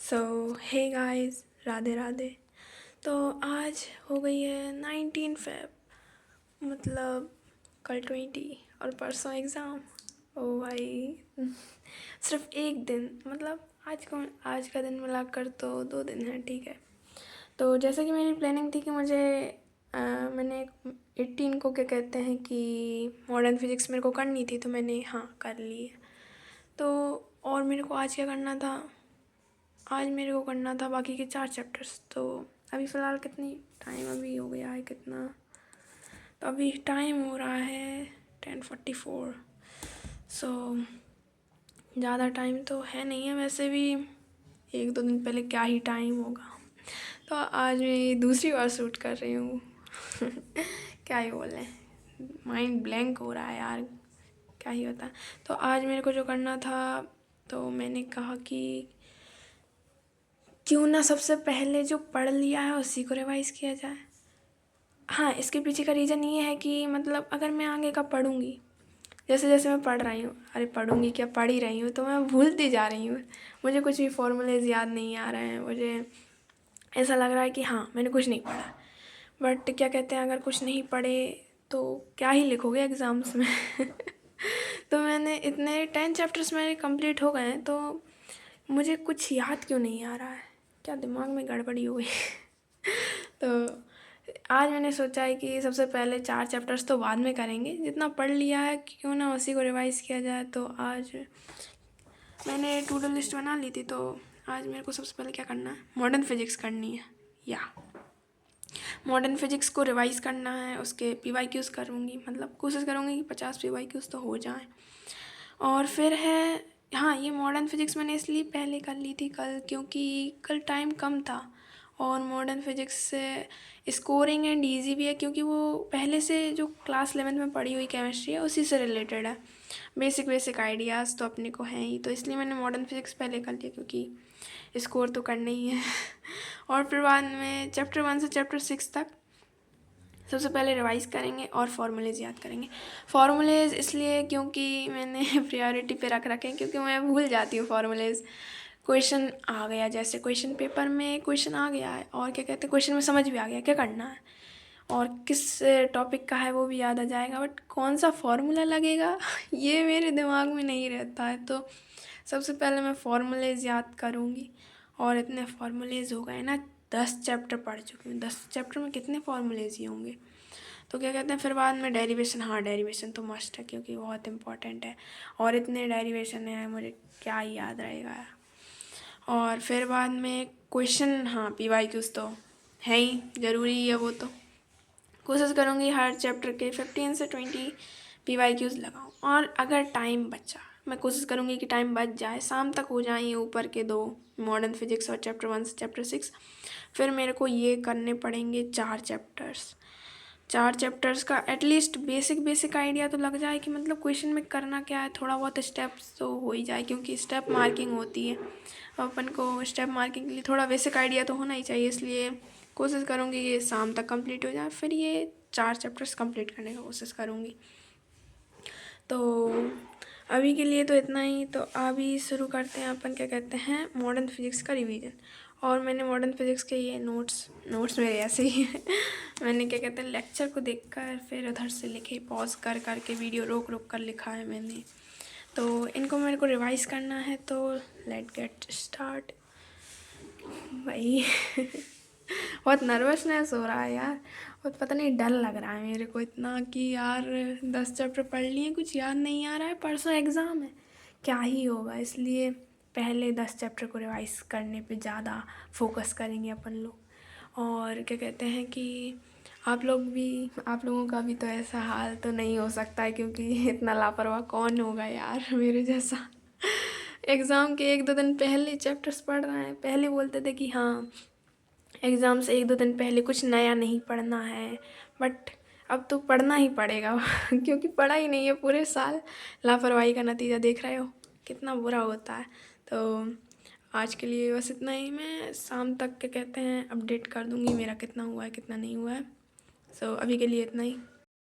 सो hey guys, Radhe Radhe. तो आज हो गई है 19 फ़ेब, मतलब कल 20 और परसों एग्ज़ाम। ओ भाई सिर्फ एक दिन, मतलब आज का दिन मिलाकर तो 2 दिन है, ठीक है। तो जैसे कि मेरी प्लानिंग थी कि मैंने 18 को क्या कहते हैं कि मॉडर्न फिज़िक्स मेरे को करनी थी, तो मैंने हाँ कर ली है। तो और मेरे को आज क्या करना था, आज मेरे को करना था बाकी के 4 चैप्टर्स। तो अभी फ़िलहाल कितनी टाइम अभी हो गया है कितना, तो अभी टाइम हो रहा है 10:44। सो ज़्यादा टाइम तो है नहीं है, वैसे भी 1-2 दिन पहले क्या ही टाइम होगा। तो आज मैं दूसरी बार शूट कर रही हूँ क्या ही बोलें, माइंड ब्लैंक हो रहा है यार, क्या ही होता। तो आज मेरे को जो करना था, तो मैंने कहा कि क्यों ना सबसे पहले जो पढ़ लिया है उसी को रिवाइज़ किया जाए। हाँ, इसके पीछे का रीज़न ये है कि मतलब अगर मैं आगे का पढ़ूँगी, जैसे जैसे मैं पढ़ रही हूँ, अरे पढ़ूँगी क्या, पढ़ ही रही हूँ, तो मैं भूलती जा रही हूँ। मुझे कुछ भी फॉर्मूलेज याद नहीं आ रहे हैं, मुझे ऐसा लग रहा है कि हाँ मैंने कुछ नहीं पढ़ा। बट क्या कहते हैं, अगर कुछ नहीं पढ़े तो क्या ही लिखोगे एग्ज़ाम्स में तो मैंने इतने 10 चैप्टर्स मेरे कंप्लीट हो गए हैं, तो मुझे कुछ याद क्यों नहीं आ रहा है, क्या दिमाग में गड़बड़ी हो गई तो आज मैंने सोचा है कि सबसे पहले 4 चैप्टर्स तो बाद में करेंगे, जितना पढ़ लिया है क्यों ना उसी को रिवाइज़ किया जाए। तो आज मैंने टू डू लिस्ट बना ली थी, तो आज मेरे को सबसे पहले क्या करना है, मॉडर्न फिज़िक्स करनी है, या मॉडर्न फिज़िक्स को रिवाइज़ करना है। उसके PYQs करूँगी, मतलब कोशिश करूँगी कि 50 PYQs तो हो जाएं। और फिर है, हाँ ये मॉडर्न फिज़िक्स मैंने इसलिए पहले कर ली थी कल, क्योंकि कल टाइम कम था और मॉडर्न फिज़िक्स से स्कोरिंग एंड ईजी भी है, क्योंकि वो पहले से जो क्लास 11th में पढ़ी हुई केमिस्ट्री है उसी से रिलेटेड है। बेसिक आइडियाज़ तो अपने को हैं ही, तो इसलिए मैंने मॉडर्न फिज़िक्स पहले कर लिया, क्योंकि स्कोर तो करना ही है और फिर बाद में चैप्टर 1 से चैप्टर 6 तक सबसे पहले रिवाइज़ करेंगे और फार्मूलेज याद करेंगे। फार्मूलेज इसलिए क्योंकि मैंने प्रायोरिटी पे रख रखे हैं, क्योंकि मैं भूल जाती हूँ फार्मूलेज। क्वेश्चन आ गया, जैसे क्वेश्चन पेपर में क्वेश्चन आ गया है और क्या कहते हैं क्वेश्चन में समझ भी आ गया क्या करना है और किस टॉपिक का है वो भी याद आ जाएगा, बट कौन सा फार्मूला लगेगा ये मेरे दिमाग में नहीं रहता है। तो सबसे पहले मैं फार्मूलेज याद करूँगी, और इतने फार्मूलेज हो गए ना, 10 चैप्टर पढ़ चुकी हूँ, 10 चैप्टर में कितने फार्मूलेज ही होंगे। तो क्या कहते हैं फिर बाद में डेरिवेशन, हाँ डेरिवेशन तो मस्ट है क्योंकि बहुत इंपॉर्टेंट है, और इतने डेरिवेशन है मुझे क्या ही याद रहेगा। और फिर बाद में क्वेश्चन, हाँ PYQs तो है ही, ज़रूरी है वो। तो कोशिश करूँगी हर चैप्टर के 15 से 20 PYQs लगाऊँ, और अगर टाइम बचा, मैं कोशिश करूँगी कि टाइम बच जाए, शाम तक हो जाए ये ऊपर के 2 मॉडर्न फिज़िक्स और चैप्टर 1 से चैप्टर 6। फिर मेरे को ये करने पड़ेंगे 4 चैप्टर्स का एटलीस्ट बेसिक आइडिया तो लग जाए कि मतलब क्वेश्चन में करना क्या है, थोड़ा बहुत स्टेप्स तो हो ही जाए, क्योंकि स्टेप मार्किंग होती है, अपन को स्टेप मार्किंग के लिए थोड़ा बेसिक आइडिया तो होना ही चाहिए। इसलिए कोशिश करूँगी ये शाम तक कंप्लीट हो जाए, फिर ये 4 चैप्टर्स कंप्लीट करने की कोशिश करूँगी। तो अभी के लिए तो इतना ही। तो अभी शुरू करते हैं अपन क्या कहते हैं मॉडर्न फिज़िक्स का रिवीजन। और मैंने मॉडर्न फिज़िक्स के ये नोट्स मेरे ऐसे ही हैं मैंने क्या कहते हैं लेक्चर को देखकर फिर उधर से लिखे, पॉज कर के वीडियो रोक कर लिखा है मैंने। तो इनको मेरे को रिवाइज़ करना है, तो लेट गेट स्टार्ट भाई बहुत नर्वसनेस हो रहा है यार, और पता नहीं डर लग रहा है मेरे को इतना कि यार 10 चैप्टर पढ़ लिए, कुछ याद नहीं आ रहा है, परसों एग्ज़ाम है, क्या ही होगा। इसलिए पहले 10 चैप्टर को रिवाइज़ करने पे ज़्यादा फोकस करेंगे अपन लोग। और क्या कहते हैं कि आप लोगों का भी तो ऐसा हाल तो नहीं हो सकता है, क्योंकि इतना लापरवाह कौन होगा यार मेरे जैसा एग्ज़ाम के 1-2 दिन पहले चैप्टर्स पढ़ रहे हैं। पहले बोलते थे कि हाँ एग्ज़ाम से 1-2 दिन पहले कुछ नया नहीं पढ़ना है, बट अब तो पढ़ना ही पड़ेगा क्योंकि पढ़ा ही नहीं है पूरे साल। लापरवाही का नतीजा देख रहे हो कितना बुरा होता है। तो आज के लिए बस इतना ही, मैं शाम तक क्या कहते हैं अपडेट कर दूँगी मेरा कितना हुआ है कितना नहीं हुआ है। सो अभी के लिए इतना ही।